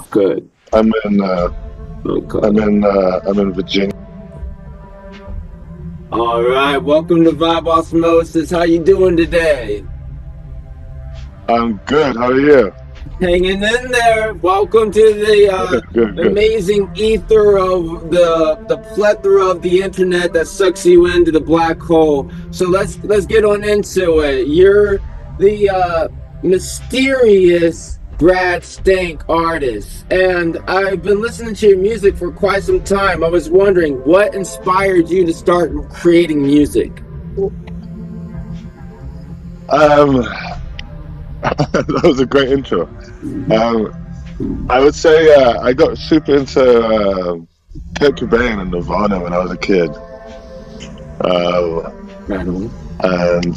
Good. I'm in Okay. I'm in Virginia. All right. Welcome to Vibe Osmosis. How you doing today? I'm good. How are you? Hanging in there. Welcome to the Good. amazing ether of the plethora of the internet that sucks you into the black hole. So let's get on into it. You're the mysterious Brad Stank artist, and I've been listening to your music for quite some time. I was wondering what inspired you to start creating music. That was a great intro. I would say I got super into Kurt Cobain and Nirvana when I was a kid, and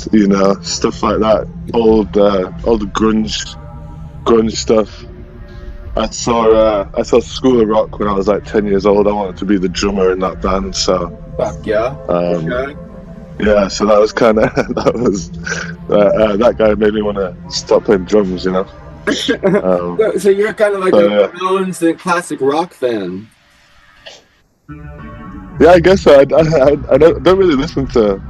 stuff like that. Old grunge stuff. I saw School of Rock when I was like 10 years old. I wanted to be the drummer in that band, so Fuck yeah. Okay. yeah. So that was kind of that guy made me want to stop playing drums, you know. So you're kind of like a Ramones and classic rock fan. Yeah, I guess so. I don't really listen to.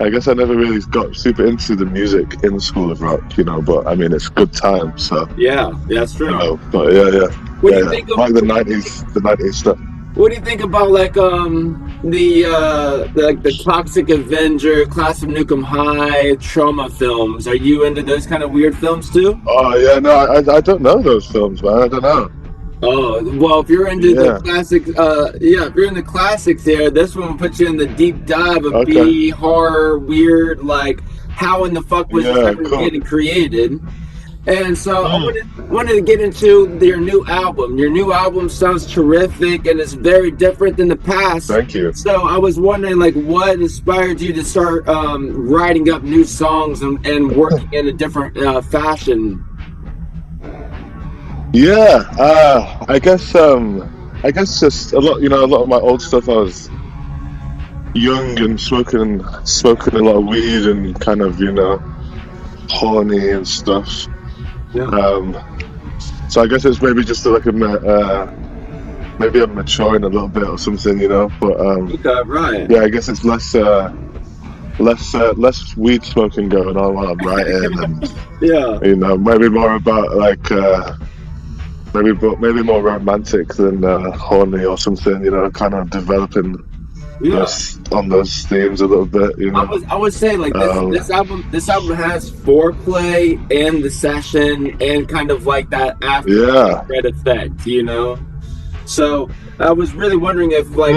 I guess I never really got super into the music in School of Rock, you know. But I mean, it's good time, so Yeah, that's true. you know. But yeah. What do you think of like the '90s stuff. What do you think about like the Toxic Avenger, Class of Nukem High, Trauma films? Are you into those kind of weird films too? Oh yeah, no, I don't know those films, man. I don't know. Oh well, if you're into the classic, if you're in the classics here, this one will put you in the deep dive of B horror, weird, like how in the fuck was this ever getting created? And so I wanted to get into your new album. Your new album sounds terrific, and it's very different than the past. Thank you. So I was wondering, like, what inspired you to start writing up new songs and working in a different fashion? Yeah, I guess just a lot. You know, a lot of my old stuff. I was young and smoking a lot of weed and kind of, you know, horny and stuff. Yeah. So I guess it's maybe just like maybe I'm maturing a little bit or something, you know. But right. yeah, I guess it's less weed smoking going on while I'm writing, and Yeah. you know, maybe more about like maybe more romantic than horny or something, you know, kind of developing on those themes a little bit, you know. I would say like this album has foreplay and the session and kind of like that after red effect, you know. So I was really wondering if like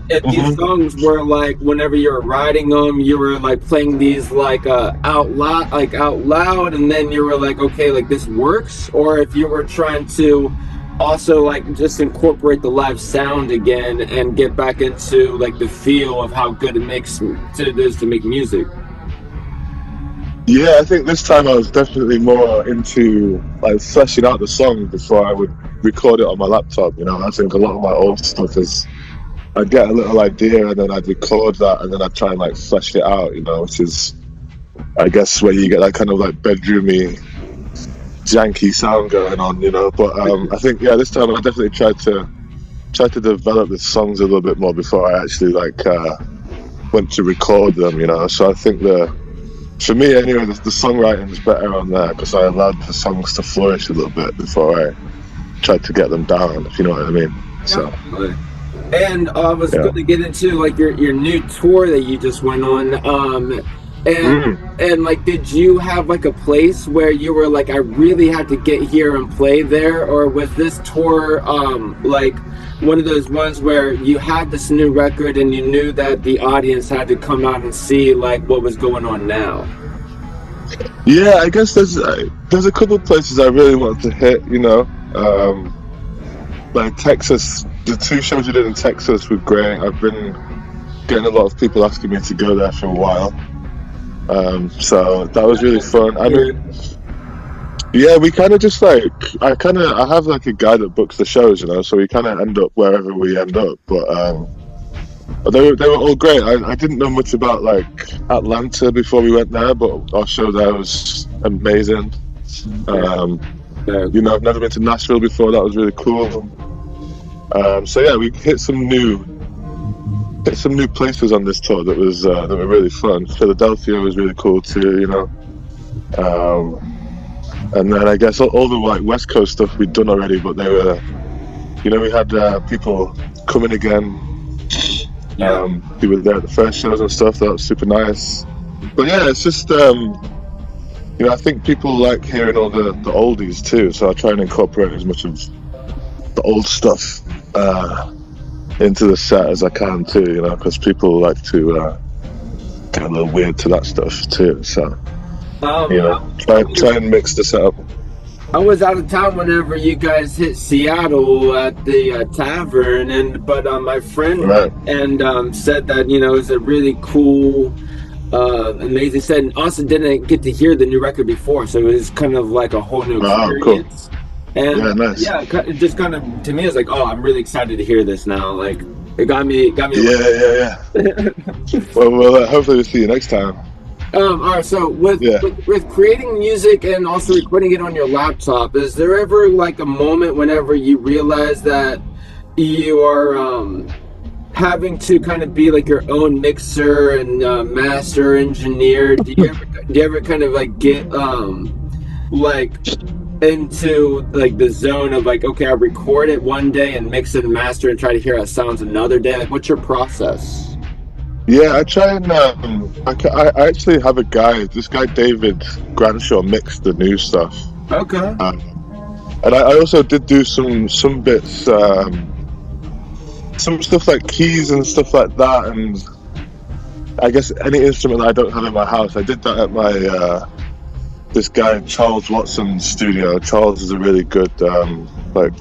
if these songs were like whenever you were writing them, you were like playing these like out loud, and then you were like, okay, like this works, or if you were trying to also like just incorporate the live sound again and get back into like the feel of how good it is to make music. Yeah, I think this time I was definitely more into like fleshing out the song before I would record it on my laptop, you know. I think a lot of my old stuff is I'd get a little idea and then I'd record that and then I'd try and like flesh it out, you know, which is I guess where you get that kind of like bedroomy janky sound going on, you know. But I think this time I definitely tried to develop the songs a little bit more before I actually like went to record them, you know. So I think for me anyway, the songwriting is better on there because I allowed the songs to flourish a little bit before I tried to get them down, if you know what I mean. So and I was going to get into like your new tour that you just went on. And like, did you have like a place where you were like, I really had to get here and play there, or was this tour like one of those ones where you had this new record and you knew that the audience had to come out and see like what was going on now? Yeah, I guess there's a couple of places I really wanted to hit, you know. Like Texas, the 2 shows we did in Texas were great. I've been getting a lot of people asking me to go there for a while. So that was really fun. I mean, yeah, we kind of just like I have like a guy that books the shows, you know, so we kind of end up wherever we end up. But they were all great. I didn't know much about like Atlanta before we went there, but our show there was amazing. You know, I've never been to Nashville before. That was really cool. So yeah, we hit some new places on this tour that were really fun. Philadelphia was really cool too, you know. And then I guess all the like West Coast stuff we'd done already, but they were, you know, we had people coming again. We were there at the first shows and stuff. That was super nice. But yeah, it's just you know, I think people like hearing all the oldies too, so I try and incorporate as much of the old stuff into the set as I can too, you know, because people like to get a little weird to that stuff too. So you know, try and mix the setup. I was out of town whenever you guys hit Seattle at the tavern, but my friend and said that, you know, it was a really cool, amazing set, and also didn't get to hear the new record before, so it was kind of like a whole new experience. Cool. And yeah, nice. It just kind of, to me, it's like, oh, I'm really excited to hear this now. Like, it got me. Yeah. Well, hopefully we'll see you next time. All right, so with creating music and also recording it on your laptop, is there ever like a moment whenever you realize that you are having to kind of be like your own mixer and master engineer? Do you ever kind of like get like into like the zone of like, okay, I record it one day and mix it and master and try to hear how it sounds another day? Like, what's your process? Yeah, I try and I actually have a guy. This guy David Granshaw mixed the new stuff. Okay. And I also did do some bits, some stuff like keys and stuff like that, and I guess any instrument that I don't have in my house. I did that at my this guy Charles Watson's studio. Charles is a really good like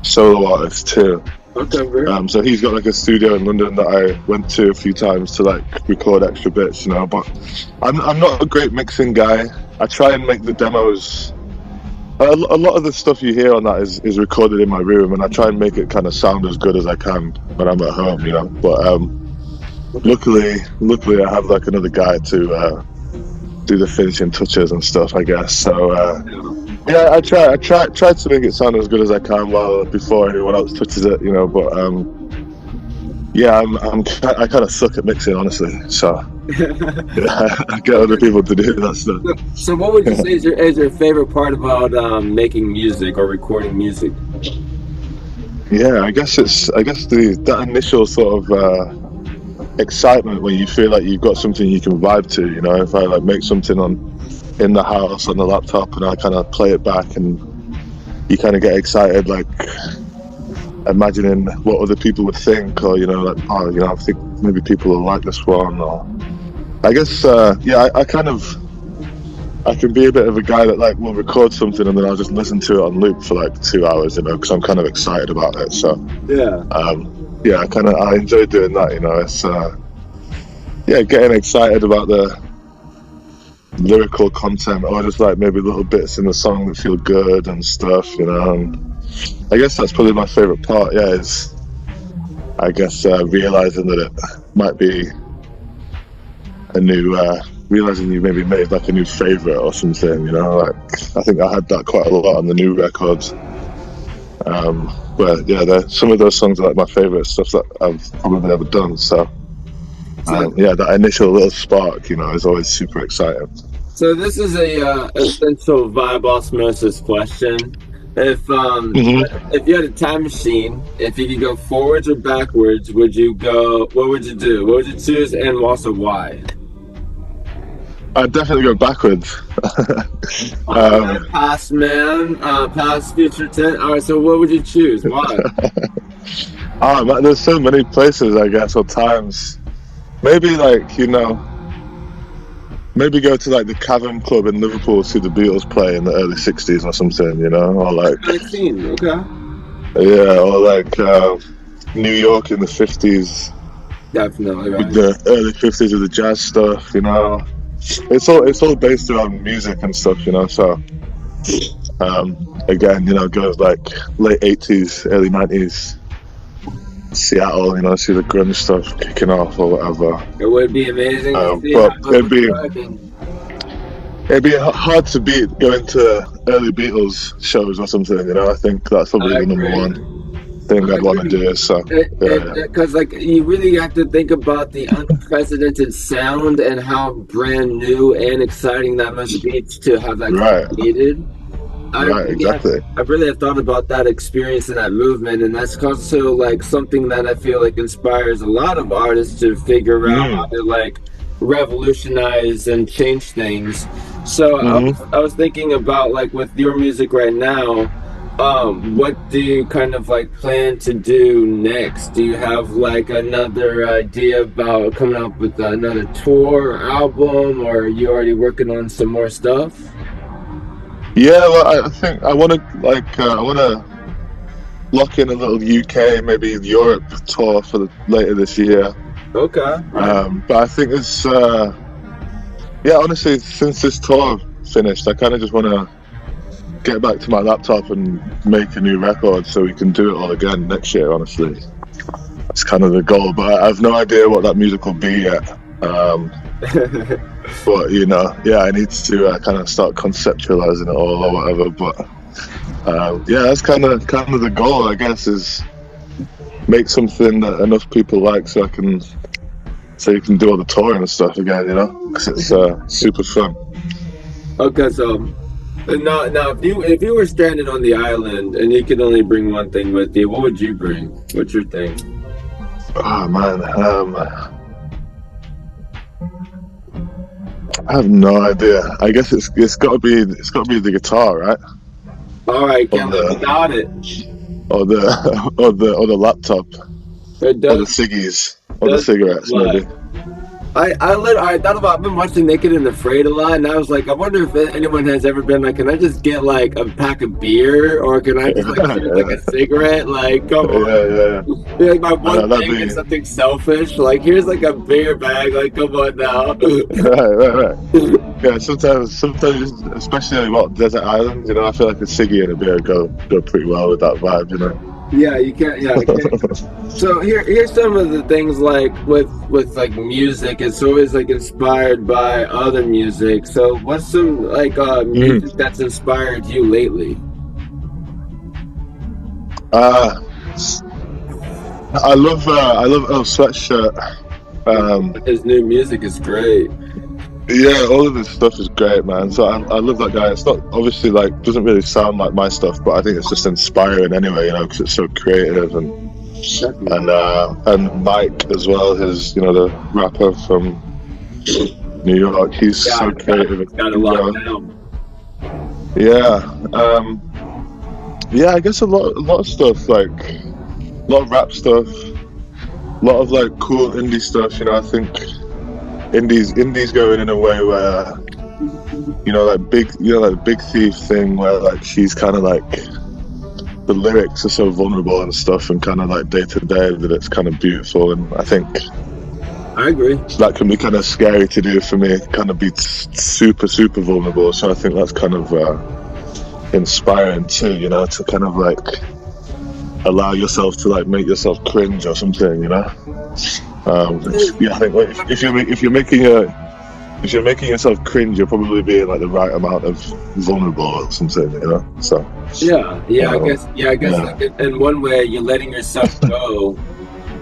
solo artist too. Okay, so he's got like a studio in London that I went to a few times to like record extra bits, you know. But I'm not a great mixing guy. I try and make the demos. A lot of the stuff you hear on that is recorded in my room, and I try and make it kind of sound as good as I can when I'm at home, you know. But luckily I have like another guy to do the finishing touches and stuff, I guess. So yeah, I try to make it sound as good as I can before anyone else touches it, you know. But yeah, I kind of suck at mixing, honestly. So yeah, I get other people to do that stuff. So what would you say is your favorite part about making music or recording music? Yeah, I guess that initial sort of excitement when you feel like you've got something you can vibe to, you know. If I like make something in the house on the laptop and I kind of play it back, and you kind of get excited, like imagining what other people would think, or, you know, like, oh, you know, I think maybe people will like this one, or I guess yeah, I can be a bit of a guy that like will record something and then I'll just listen to it on loop for like 2 hours, you know, because I'm kind of excited about it. So yeah, I enjoy doing that, you know. It's yeah, getting excited about the lyrical content, or just like maybe little bits in the song that feel good and stuff, you know. And I guess that's probably my favorite part. Yeah, is I guess realizing that it might be a new realizing you maybe made like a new favorite or something, you know. Like I think I had that quite a lot on the new records. But yeah, some of those songs are like my favorite stuff that I've probably ever done. So yeah, that initial little spark, you know, is always super exciting. So this is a essential vibe osmosis question. If you had a time machine, if you could go forwards or backwards, would you go? What would you do? What would you choose, and also why? I'd definitely go backwards. Past, man. Past, future, 10. All right, so what would you choose? Why? Man, there's so many places, I guess, or times. Maybe, like, you know, maybe go to, like, the Cavern Club in Liverpool to see the Beatles play in the early 60s or something, you know? Or, like... 19, okay. Yeah, or, like, New York in the 50s. Definitely, right. With the early 50s with the jazz stuff, you know? It's all based around music and stuff, you know. So again, you know, goes like late 80s, early 90s, Seattle, you know, see the grunge stuff kicking off or whatever. It would be amazing to see but it'd be it'd be hard to beat going to early Beatles shows or something. You know, I think that's probably the number one thing I'd want to do. So, because like you really have to think about the unprecedented sound and how brand new and exciting that must be to have that created. I really have thought about that experience and that movement, and that's also like something that I feel like inspires a lot of artists to figure out how to like revolutionize and change things. So I was thinking about like with your music right now, what do you kind of like plan to do next? Do you have like another idea about coming up with another tour or album, or are you already working on some more stuff? Yeah, well, I think I want to lock in a little UK, maybe Europe tour for later this year. Okay. But I think it's honestly, since this tour finished, I kind of just want to get back to my laptop and make a new record so we can do it all again next year. Honestly, that's kind of the goal. But I have no idea what that music will be yet. But you know, I need to kind of start conceptualizing it all or whatever. But that's kind of the goal, I guess, is make something that enough people like so you can do all the touring and stuff again. You know, because it's super fun. Okay, so now if you were stranded on the island and you could only bring one thing with you, what would you bring? What's your thing? Oh man, I have no idea. I guess it's got to be the guitar, right? All right, can't live without it. Or the laptop. Or the ciggies. Or the cigarettes, maybe. I thought about, I've been watching Naked and Afraid a lot, and I was like, I wonder if anyone has ever been like, can I just get like a pack of beer, or can I just like shoot like a cigarette? Like, come on. Be like my one thing is something selfish. Like, here's like a beer bag. Like, come on now. Right. Yeah, sometimes, especially desert islands, you know, I feel like a ciggy and a beer go pretty well with that vibe, you know. Yeah, you can't. Yeah. So here's some of the things like with like music. It's always like inspired by other music. So what's some like music that's inspired you lately? I love Earl Sweatshirt. His new music is great. Yeah, all of his stuff is great, man. So I love that guy. It's not obviously like doesn't really sound like my stuff, but I think it's just inspiring anyway, you know, because it's so creative and Mike as well. His the rapper from New York. He's so creative. Got a lot down. I guess a lot of stuff, like a lot of rap stuff, a lot of like cool indie stuff. You know, I think. Indies going in a way where like Big Thief thing where like she's kind of like the lyrics are so vulnerable and stuff and kind of like day to day that it's kind of beautiful, and I think I agree that can be kind of scary to do for me, kind of be super vulnerable. So I think that's kind of inspiring too, you know, to kind of like allow yourself to like make yourself cringe or something, you know. I think if you're making yourself cringe, you're probably being like the right amount of vulnerable or something, you know. So I guess like in one way you're letting yourself go,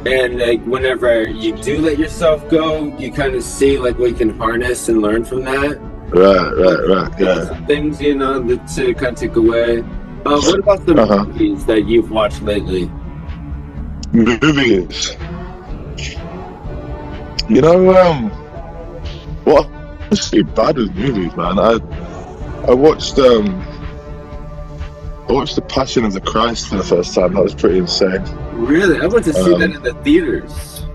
and like whenever you do let yourself go, you kind of see like what you can harness and learn from that. Right. Yeah. Things to kind of take away. What about the movies that you've watched lately? Movies. You know, what I'm actually bad with movies, man. I watched The Passion of the Christ for the first time. That was pretty insane. Really? I went to see that in the theaters.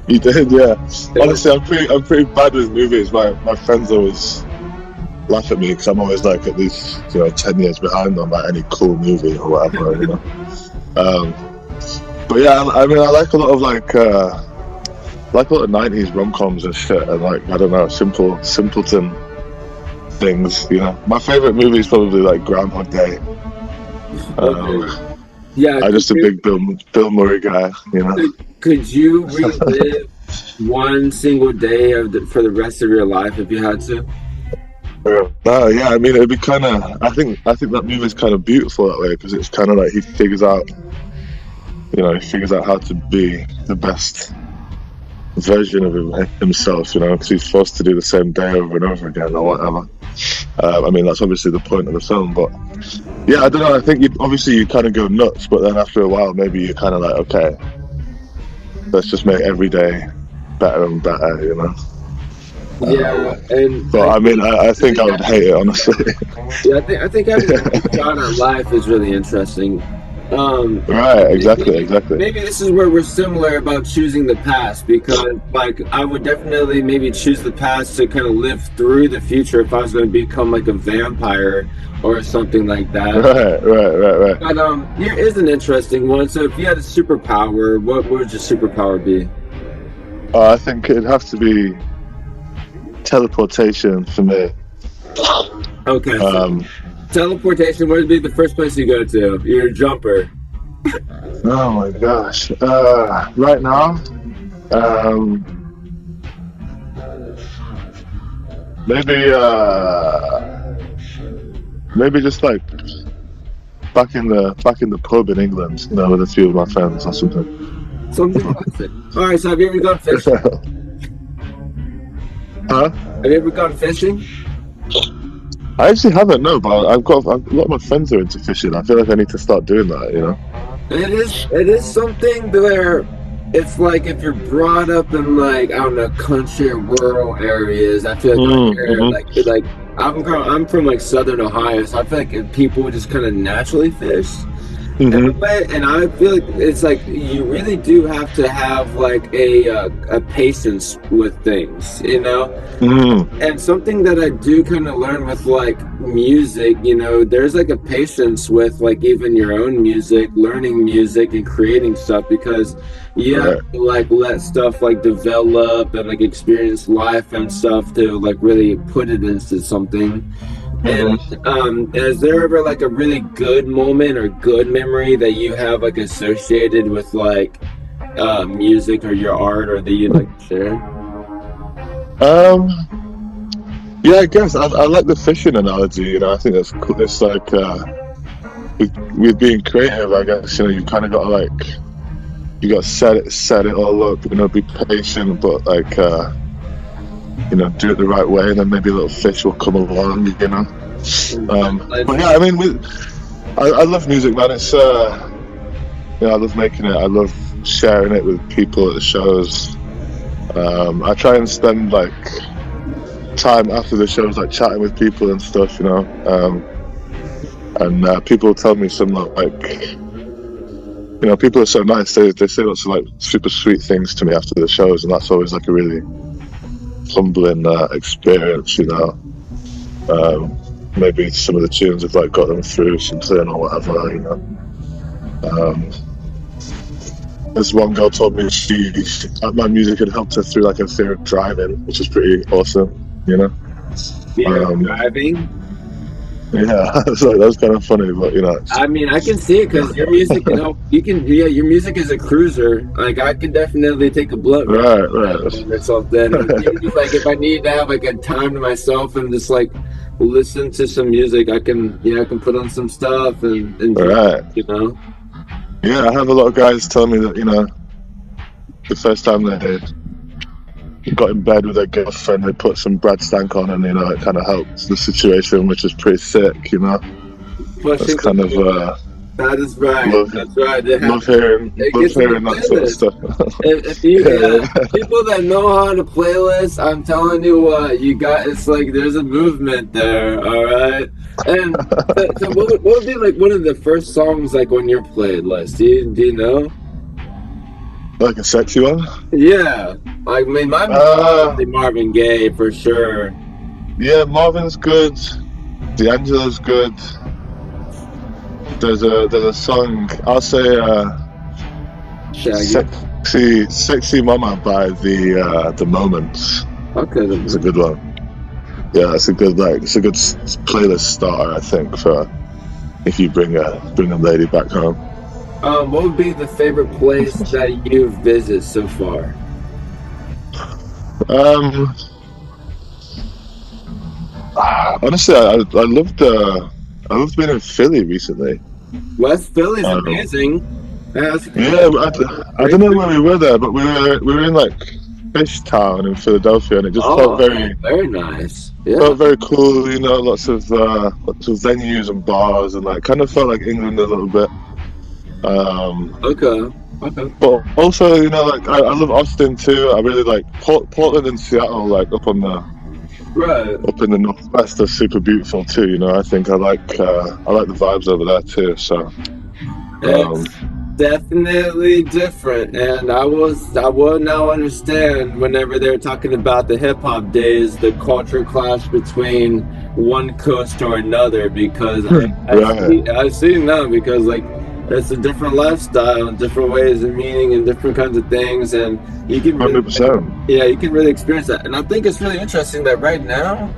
You did, yeah. Honestly, I'm pretty bad with movies. My friends always laugh at me because I'm always like at least 10 years behind on like any cool movie or whatever, you know. But yeah, I mean, I like a lot of like a lot of 90s rom-coms and shit, and like, I don't know, simpleton things, you know. My favorite movie is probably like Groundhog Day. I'm just a big Bill Murray guy, you know. Could you relive one single day for the rest of your life if you had to? Yeah, I mean, it'd be kind of. I think that movie's kind of beautiful that way because it's kind of like he figures out how to be the best version of himself, because he's forced to do the same day over and over again or whatever. I mean, that's obviously the point of the film, but yeah, I don't know. I think you kind of go nuts, but then after a while, maybe you're kind of like, okay, let's just make every day better and better, Yeah, but I think I would hate it, honestly. Yeah, I think having a shot on life is really interesting. Right, exactly. Maybe this is where we're similar about choosing the past, because like I would definitely maybe choose the past to kind of live through the future if I was going to become like a vampire or something like that. Right. But here is an interesting one. So if you had a superpower, what would your superpower be? I think it'd have to be teleportation for me. Okay. Teleportation, where would be the first place you go to? You're a jumper. Oh my gosh. Right now, maybe just like back in the pub in England, with a few of my friends or something. Something classic. All right, so have you ever gone fishing? Huh? Have you ever gone fishing? I actually haven't, no, but a lot of my friends are into fishing. I feel like I need to start doing that, It is something where it's like if you're brought up in like, I don't know, country or rural areas, I feel like I'm from like southern Ohio, so I feel like people would just kind of naturally fish. And I feel like it's like you really do have to have like a patience with things, And something that I do kind of learn with like music, there's like a patience with like even your own music, learning music and creating stuff, because you have to like let stuff like develop and like experience life and stuff to like really put it into something. And is there ever like a really good moment or good memory that you have like associated with like music or your art, or that you'd like to share? Yeah, I guess I like the fishing analogy. I think that's cool. It's like with being creative, I guess you kind of got to like you got to set it all up. Be patient, but like. Do it the right way, and then maybe a little fish will come along, But yeah, I mean, I love music, man. It's I love making it. I love sharing it with people at the shows. I try and spend like time after the shows, like chatting with people and stuff, and people tell me some like, people are so nice. They say lots of like super sweet things to me after the shows, and that's always like a really humbling experience, maybe some of the tunes have like got them through something or whatever, This one girl told me my music had helped her through like a fear of driving, which is pretty awesome, Fear of driving? Yeah, so that was kind of funny, but I mean, I can see it because your music can help. Your music is a cruiser. Like I can definitely take a blunt right or something. Like if I need to have like a time to myself and just like listen to some music, I can put on some stuff and right. Yeah, I have a lot of guys tell me that the first time they got in bed with their girlfriend, they put some Stank on, and it kind of helps the situation, which is pretty sick. That's kind of that is right. That's right. Love hearing that sort of stuff. If you people that know how to playlist, I'm telling you what, it's like there's a movement there. All right. And so what would be like one of the first songs like on your playlist? Do you know? Like a sexy one? Yeah. I mean, Marvin Gaye for sure. Yeah, Marvin's good. D'Angelo's good. There's a song, I'll say Sexy Mama by the Moments. Okay. It's a good one. Yeah, it's a good playlist starter, I think, for if you bring a lady back home. What would be the favorite place that you've visited so far? Honestly, I loved being in Philly recently. West Philly's amazing. Yeah, I don't know where we were there, but we were in like Fishtown in Philadelphia, and it just felt very nice. Yeah, felt very cool. You know, lots of venues and bars, and like kind of felt like England a little bit. Okay. But also, you know, like I love Austin too. I really like Portland and Seattle, like up in the northwest, are super beautiful too. You know, I think I like the vibes over there too. So it's definitely different, and I will now understand whenever they're talking about the hip hop days, the culture clash between one coast or another, because I see now, because like it's a different lifestyle and different ways of meaning and different kinds of things, and you can really, 100%. you can really experience that. And I think it's really interesting that right now,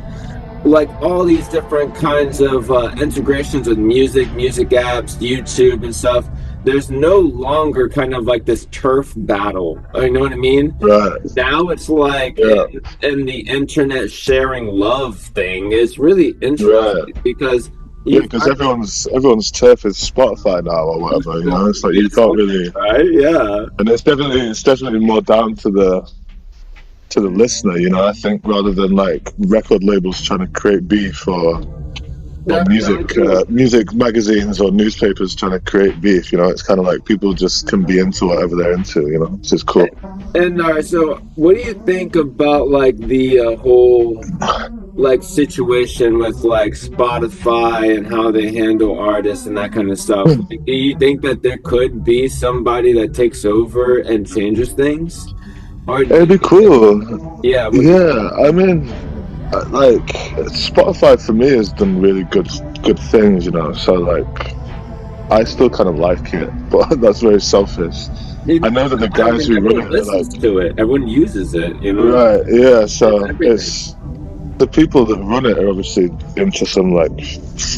like all these different kinds of integrations with music apps, YouTube and stuff, there's no longer kind of like this turf battle. You know what I mean? Right. Now it's like in the internet sharing love thing is really interesting, because because everyone's turf is Spotify now or whatever. You know, it's like you can't really. Right? Yeah. And it's definitely more down to the listener. You know, I think, rather than like record labels trying to create beef or music magazines or newspapers trying to create beef. You know, it's kind of like people just can be into whatever they're into. You know, which is cool. And so what do you think about like the whole like situation with like Spotify and how they handle artists and that kind of stuff? Do you think that there could be somebody that takes over and changes things? It'd be cool. Yeah. I mean, like Spotify for me has done really good things, you know. So like, I still kind of like it, but that's very selfish. I know that the guys who run it listens to it. Everyone uses it, you know. Right? Yeah. So it's the people that run it are obviously into some like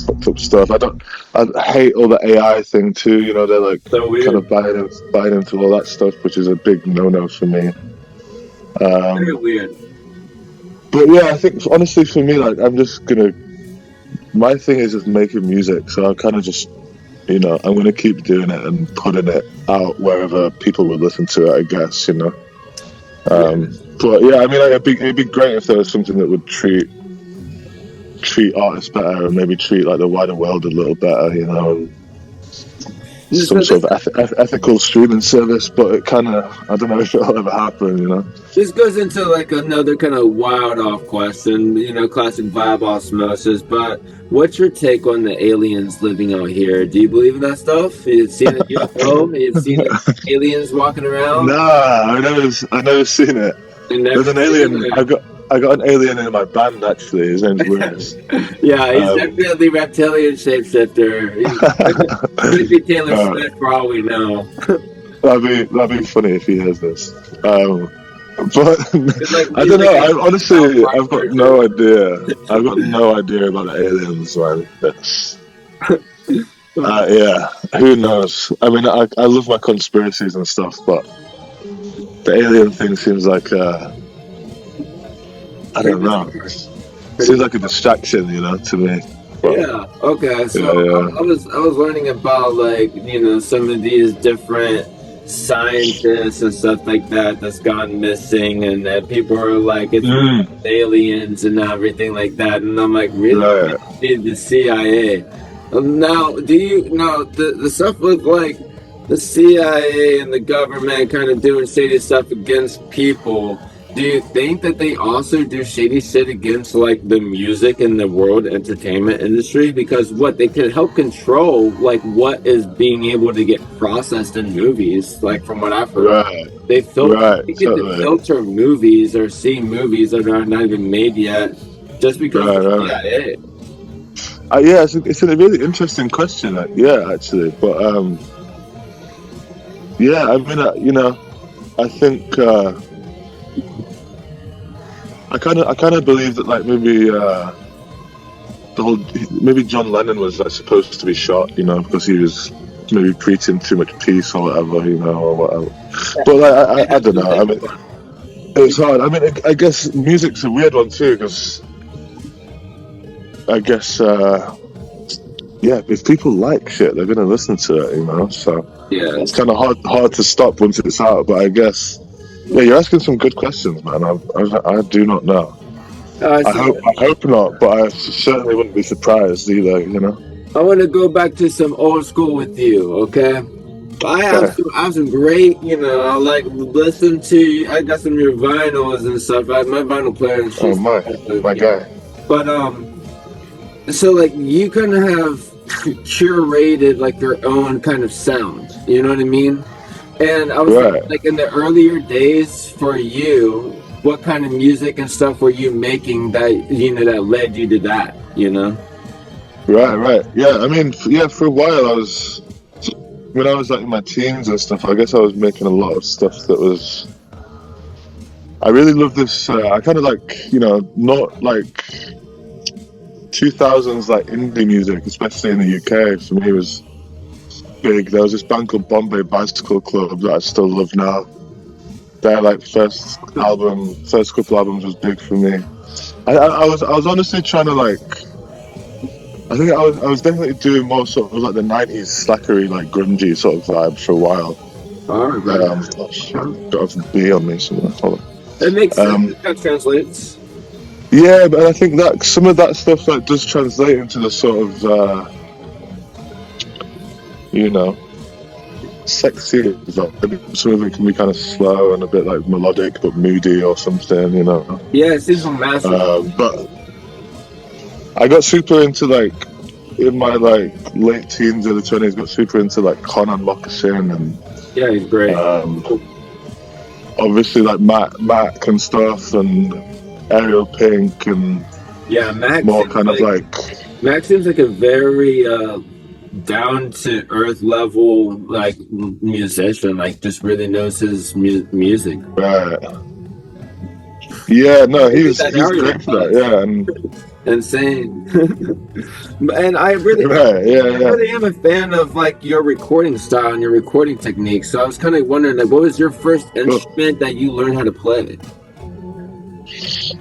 fucked up stuff. I hate all the AI thing too. You know, they're like kind of buying into all that stuff, which is a big no for me. Very weird. But yeah, I think honestly for me, like my thing is just making music. So I kind of just, you know, I'm gonna keep doing it and putting it out wherever people would listen to it, I guess, you know. But yeah, I mean, like, it'd be great if there was something that would treat artists better, and maybe treat like the wider world a little better, you know. And some sort of ethical streaming service, but it kind of, I don't know if it'll ever happen, you know. This goes into like another kind of wild off question, you know, classic vibe osmosis, but what's your take on the aliens living out here? Do you believe in that stuff? You've seen a UFO? You've seen aliens walking around? Nah, I never seen it. There's an alien. I got an alien in my band, actually. His name's Willis. Yeah, he's definitely reptilian shapeshifter. He'd be Taylor Swift for all we know. That'd be funny if he has this. But I don't know. Honestly, I've got no idea. I've got no idea about the aliens, man. Yeah, who knows? I mean, I love my conspiracies and stuff, but the alien thing seems like I don't know. Seems like a distraction, you know, to me. But, yeah. Okay. So I was learning about like, you know, some of these different scientists and stuff like that's gone missing, and that people are like it's aliens and everything like that, and I'm like, really? The CIA. Now, do you know the stuff with like the CIA and the government kind of doing shady stuff against people? Do you think that they also do shady shit against like the music and the world entertainment industry? Because they can help control like what is being able to get processed in movies. Like from what I've heard, they get to filter movies or see movies that are not even made yet, just because of the CIA. Yeah, it's a really interesting question. Actually, but yeah, I mean, you know, I think. I kind of believe that like maybe John Lennon was like supposed to be shot, you know, because he was maybe preaching too much peace or whatever, you know, or whatever. But like, I don't know. I mean, it's hard. I mean, I guess music's a weird one too, because I guess, if people like shit, they're gonna listen to it, you know. So yeah, it's kind of hard to stop once it's out. But I guess, you're asking some good questions, man. I do not know. I hope not, but I certainly wouldn't be surprised either, you know. I want to go back to some old school with you, okay? I have some great, I like listen to. I got some of your vinyls and stuff. My vinyl player. Oh my guy. But so like you kind of have curated like your own kind of sound. You know what I mean? And I was thinking, like in the earlier days for you, what kind of music and stuff were you making that that led you to that? You know? Right. Yeah, I mean, for a while when I was like in my teens and stuff, I guess I was making a lot of stuff that was. I really love this. I kind of like, not like 2000s like indie music, especially in the UK. For me, was big. There was this band called Bombay Bicycle Club that I still love now. Their like first couple albums was big for me. I was honestly trying to like. I think I was definitely doing more sort of like the 90s slackery, like grungy sort of vibe for a while. Got a B on me somewhere. Hold on. It makes sense. That translates. Yeah, but I think that some of that stuff like does translate into the sort of sexy. Some of it can be kind of slow and a bit like melodic but moody or something, you know. Yeah, it seems massive. But I got super into like in my like late teens, early 20s. Got super into like Conan Moccasin and yeah, he's great. Obviously like Mac and stuff and Ariel Pink and Mac more kind of like Mac seems like a very down to earth level like musician. Like just really knows his music. Right. Yeah, no, he's great for that. Yeah, and insane. And I really, really am a fan of like your recording style and your recording technique. So I was kind of wondering, like, what was your first instrument that you learned how to play?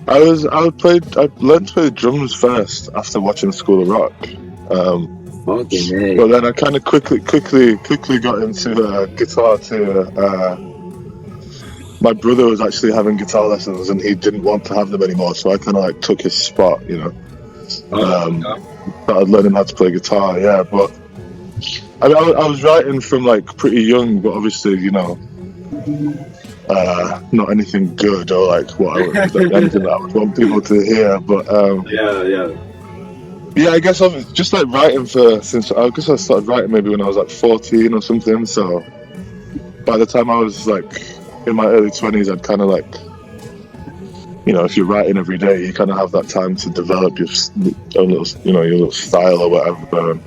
I learned to play drums first after watching School of Rock. But then I kind of quickly got into guitar too. My brother was actually having guitar lessons and he didn't want to have them anymore, so I kind of like took his spot, you know. Started learning how to play guitar, but I was writing from like pretty young, but obviously, not anything good or like anything that I would want people to hear. But I guess I was just like writing I guess I started writing maybe when I was like 14 or something. So by the time I was like in my early 20s, I'd kind of like, if you're writing every day, you kind of have that time to develop your own little, your little style or whatever.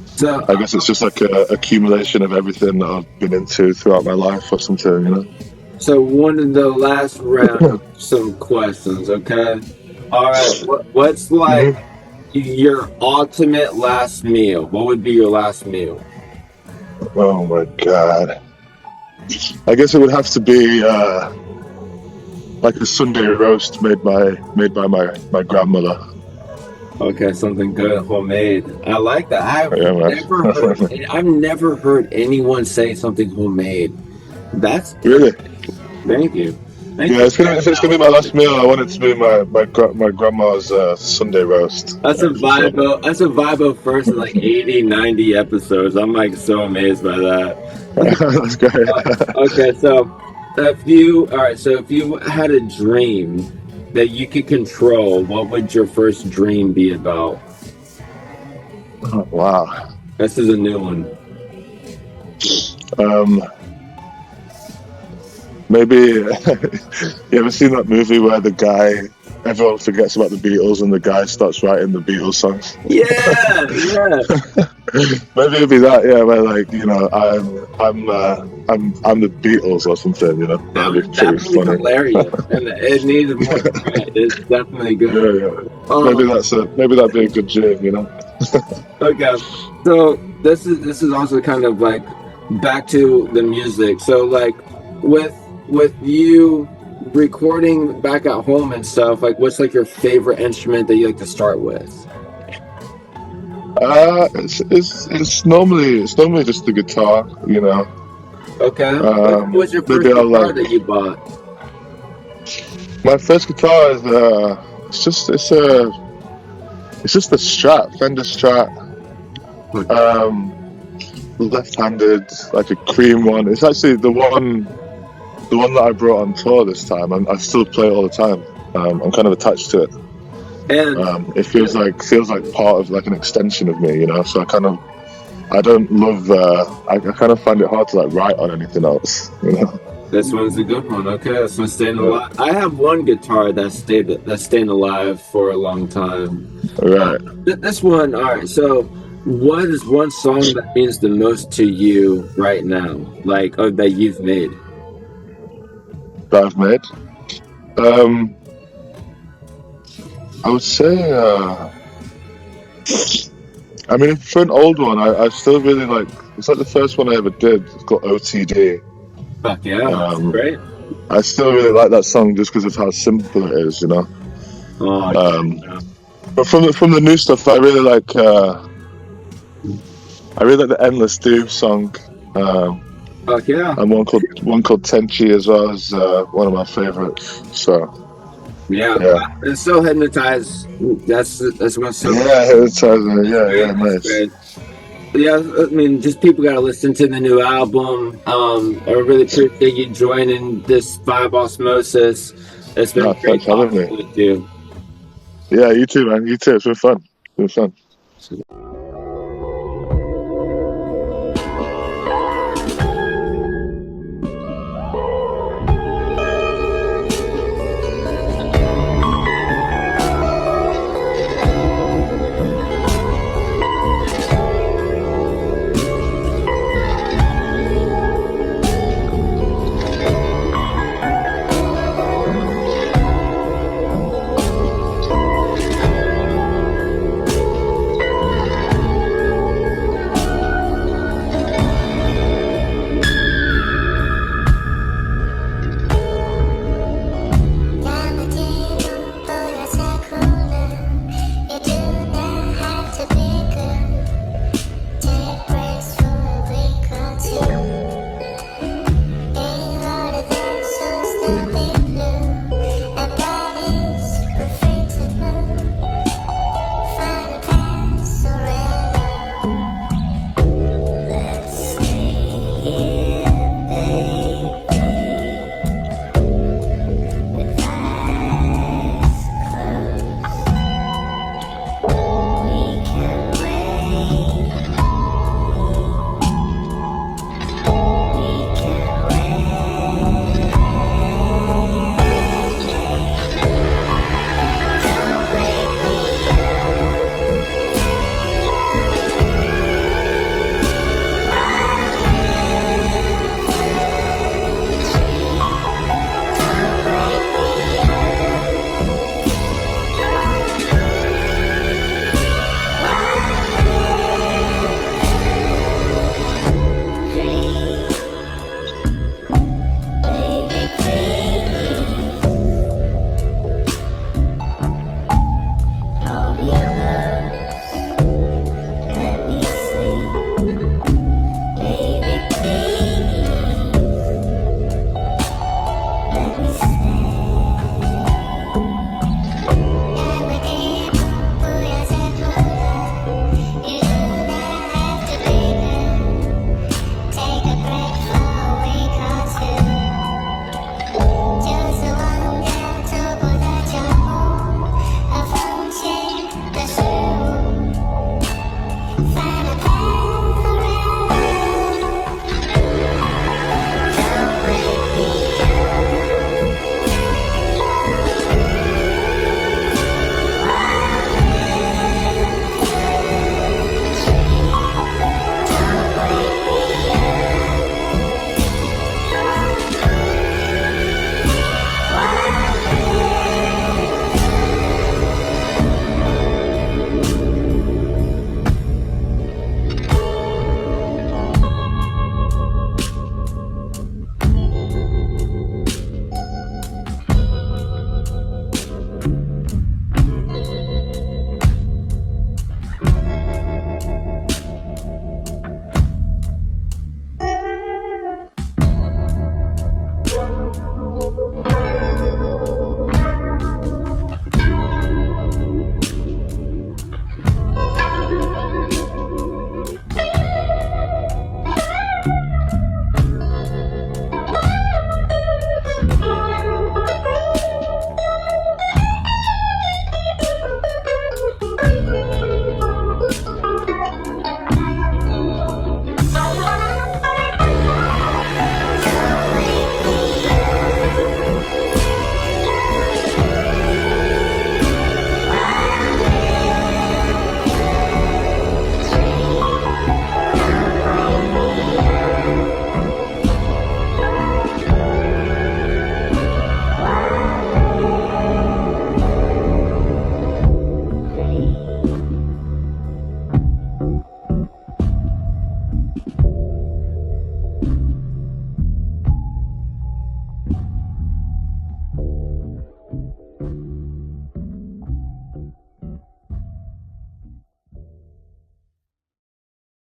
So I guess it's just like an accumulation of everything that I've been into throughout my life or something, So one of the last round, some questions, okay? All right, what's like your ultimate last meal? What would be your last meal? Oh my God. I guess it would have to be like a Sunday roast made by my grandmother. Okay, something good, homemade. I like that. I've never heard anyone say something homemade. That's really. Thank you. If it's gonna be my last meal, I want it to be my grandma's Sunday roast. That's a vibe first in like 80, 90 episodes. I'm like so amazed by that. That's great. Okay, so if you had a dream that you could control, what would your first dream be about? Oh, wow. This is a new one. Maybe you ever seen that movie where everyone forgets about the Beatles and the guy starts writing the Beatles songs? Yeah. Maybe it'd be that, where like, I'm the Beatles or something, That'd be pretty funny. Hilarious. And it needs more. It's definitely good. Maybe that'd be a good dream, Okay. So this is also kind of like back to the music. So like with you recording back at home and stuff, like what's like your favorite instrument that you like to start with? It's normally just the guitar, you know. Okay. What was your first Maybe I'll guitar that you bought? My first guitar is it's just a Strat, Fender Strat, left-handed, like a cream one. It's actually the one that I brought on tour this time. I still play it all the time. I'm kind of attached to it. And it feels like part of like an extension of me, you know. So I kind of I kind of find it hard to like write on anything else, you know. This one's a good one. Okay, this one's staying alive. I have one guitar that's staying alive for a long time. Right. This one, all right. So, what is one song that means the most to you right now, like, or that you've made? That I've made. I would say. I mean, for an old one, I still really like. It's like the first one I ever did. It's called OTD. Fuck yeah, great. I still really like that song just because of how simple it is, you know. But from the new stuff, I really like the Endless Do song. Fuck yeah. And one called Tenchi as well is one of my favorites. So yeah. It's so hypnotized. That's what's so. Yeah, hypnotizing. Yeah, nice. Yeah, I mean, just people gotta listen to the new album. I really appreciate you joining this Vibe Osmosis. It's been great talking with you. Yeah, you too, man. You too. It's been fun.